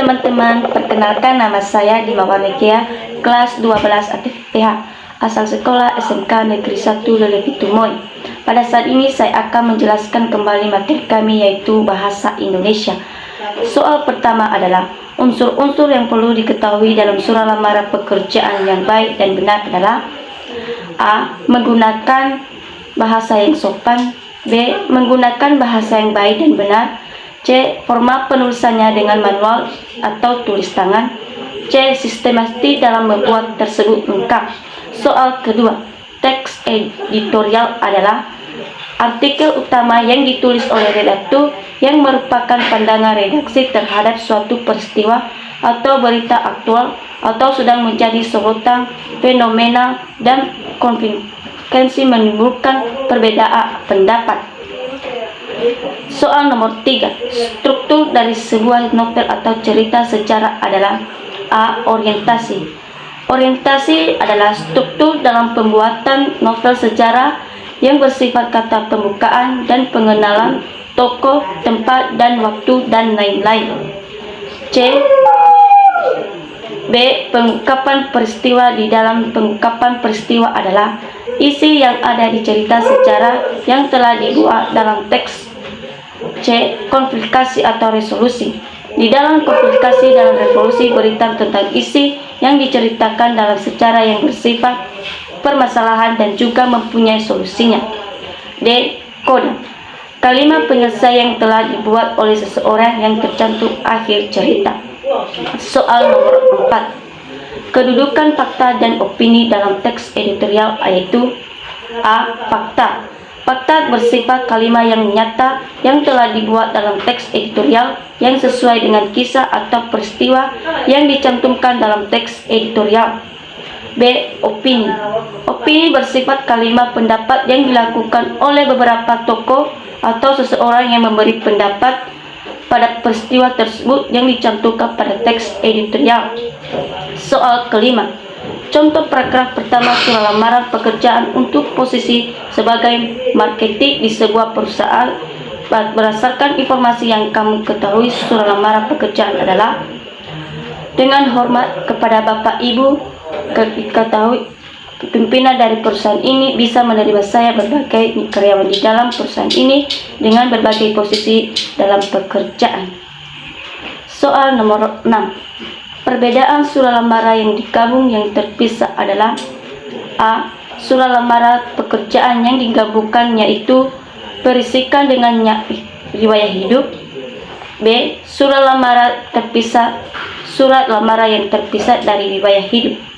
teman-teman, perkenalkan nama saya Dima Warnekia, kelas 12 ATVPH, asal sekolah SMK Negeri 1 Lelepi Tumoy. Pada saat ini saya akan menjelaskan kembali materi kami, yaitu bahasa Indonesia. Soal pertama adalah unsur-unsur yang perlu diketahui dalam surat lamaran pekerjaan yang baik dan benar adalah: A. Menggunakan bahasa yang sopan. B. Menggunakan bahasa yang baik dan benar. C. Format penulisannya dengan manual atau tulis tangan. C. Sistematik dalam membuat tersebut lengkap. Soal kedua, teks editorial adalah artikel utama yang ditulis oleh redaktur yang merupakan pandangan redaksi terhadap suatu peristiwa atau berita aktual atau sedang menjadi sorotan, fenomena, dan konvensi menimbulkan perbedaan pendapat. Soal nomor 3, struktur dari sebuah novel atau cerita sejarah adalah: A. Orientasi. Orientasi adalah struktur dalam pembuatan novel sejarah yang bersifat kata pembukaan dan pengenalan tokoh, tempat, dan waktu, dan lain-lain. C. B. Pengungkapan peristiwa. Di dalam pengungkapan peristiwa adalah isi yang ada di cerita sejarah yang telah dibuat dalam teks. C. Konflikasi atau resolusi. Di dalam konflikasi dalam resolusi berita tentang isi yang diceritakan dalam sejarah yang bersifat permasalahan dan juga mempunyai solusinya. D. Koda. Kalimat penyelesai yang telah dibuat oleh seseorang yang tercantum akhir cerita. Soal nomor 4, kedudukan fakta dan opini dalam teks editorial, yaitu: A. Fakta. Fakta bersifat kalimat yang nyata yang telah dibuat dalam teks editorial yang sesuai dengan kisah atau peristiwa yang dicantumkan dalam teks editorial. B. Opini. Opini bersifat kalimat pendapat yang dilakukan oleh beberapa tokoh atau seseorang yang memberi pendapat pada peristiwa tersebut yang dicantumkan pada teks editorial. Soal kelima, contoh paragraf pertama surat lamaran pekerjaan untuk posisi sebagai marketing di sebuah perusahaan berdasarkan informasi yang kamu ketahui. Surat lamaran pekerjaan adalah: dengan hormat kepada Bapak Ibu, ketahui pimpinan dari perusahaan ini bisa menerima saya berbagai karyawan di dalam perusahaan ini dengan berbagai posisi dalam pekerjaan. Soal nomor 6, perbedaan surat lamaran yang digabung yang terpisah adalah: A. Surat lamaran pekerjaan yang digabungkan yaitu berisikan dengan riwayat hidup. B. Surat lamaran terpisah, surat lamaran yang terpisah dari riwayat hidup.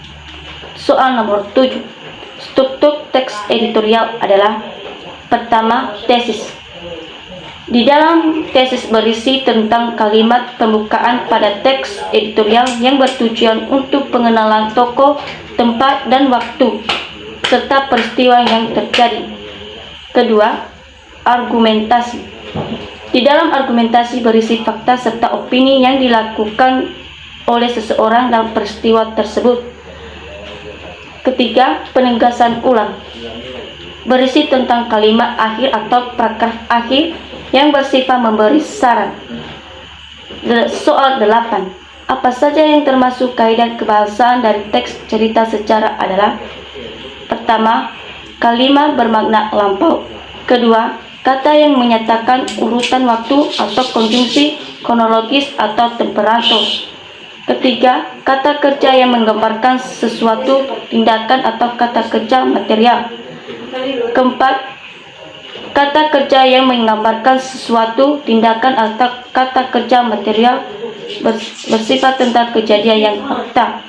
Soal nomor 7, struktur teks editorial adalah: pertama, tesis. Di dalam tesis berisi tentang kalimat pembukaan pada teks editorial yang bertujuan untuk pengenalan tokoh, tempat, dan waktu, serta peristiwa yang terjadi. Kedua, argumentasi. Di dalam argumentasi berisi fakta serta opini yang dilakukan oleh seseorang dalam peristiwa tersebut. Ketiga, penegasan ulang. Berisi tentang kalimat akhir atau paragraf akhir yang bersifat memberi saran. Soal 8, apa saja yang termasuk kaidah kebahasaan dari teks cerita sejarah adalah: pertama, kalimat bermakna lampau. Kedua, kata yang menyatakan urutan waktu atau konjungsi kronologis atau temperatur. Ketiga, kata kerja yang menggambarkan sesuatu tindakan atau kata kerja material. Keempat, kata kerja yang menggambarkan sesuatu tindakan atau kata kerja material bersifat tentang kejadian yang fakta.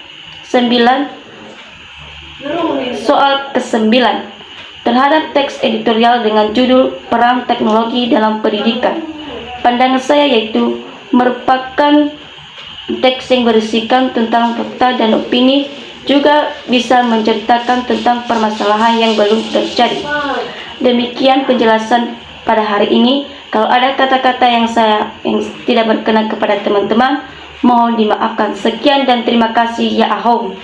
9. Soal ke-9, terhadap teks editorial dengan judul Peran Teknologi dalam Pendidikan. Pandangan saya yaitu merupakan teks yang berisikan tentang fakta dan opini, juga bisa menceritakan tentang permasalahan yang belum terjadi. Demikian penjelasan pada hari ini. Kalau ada kata-kata yang tidak berkenan kepada teman-teman, mohon dimaafkan. Sekian dan terima kasih. Ya ahong.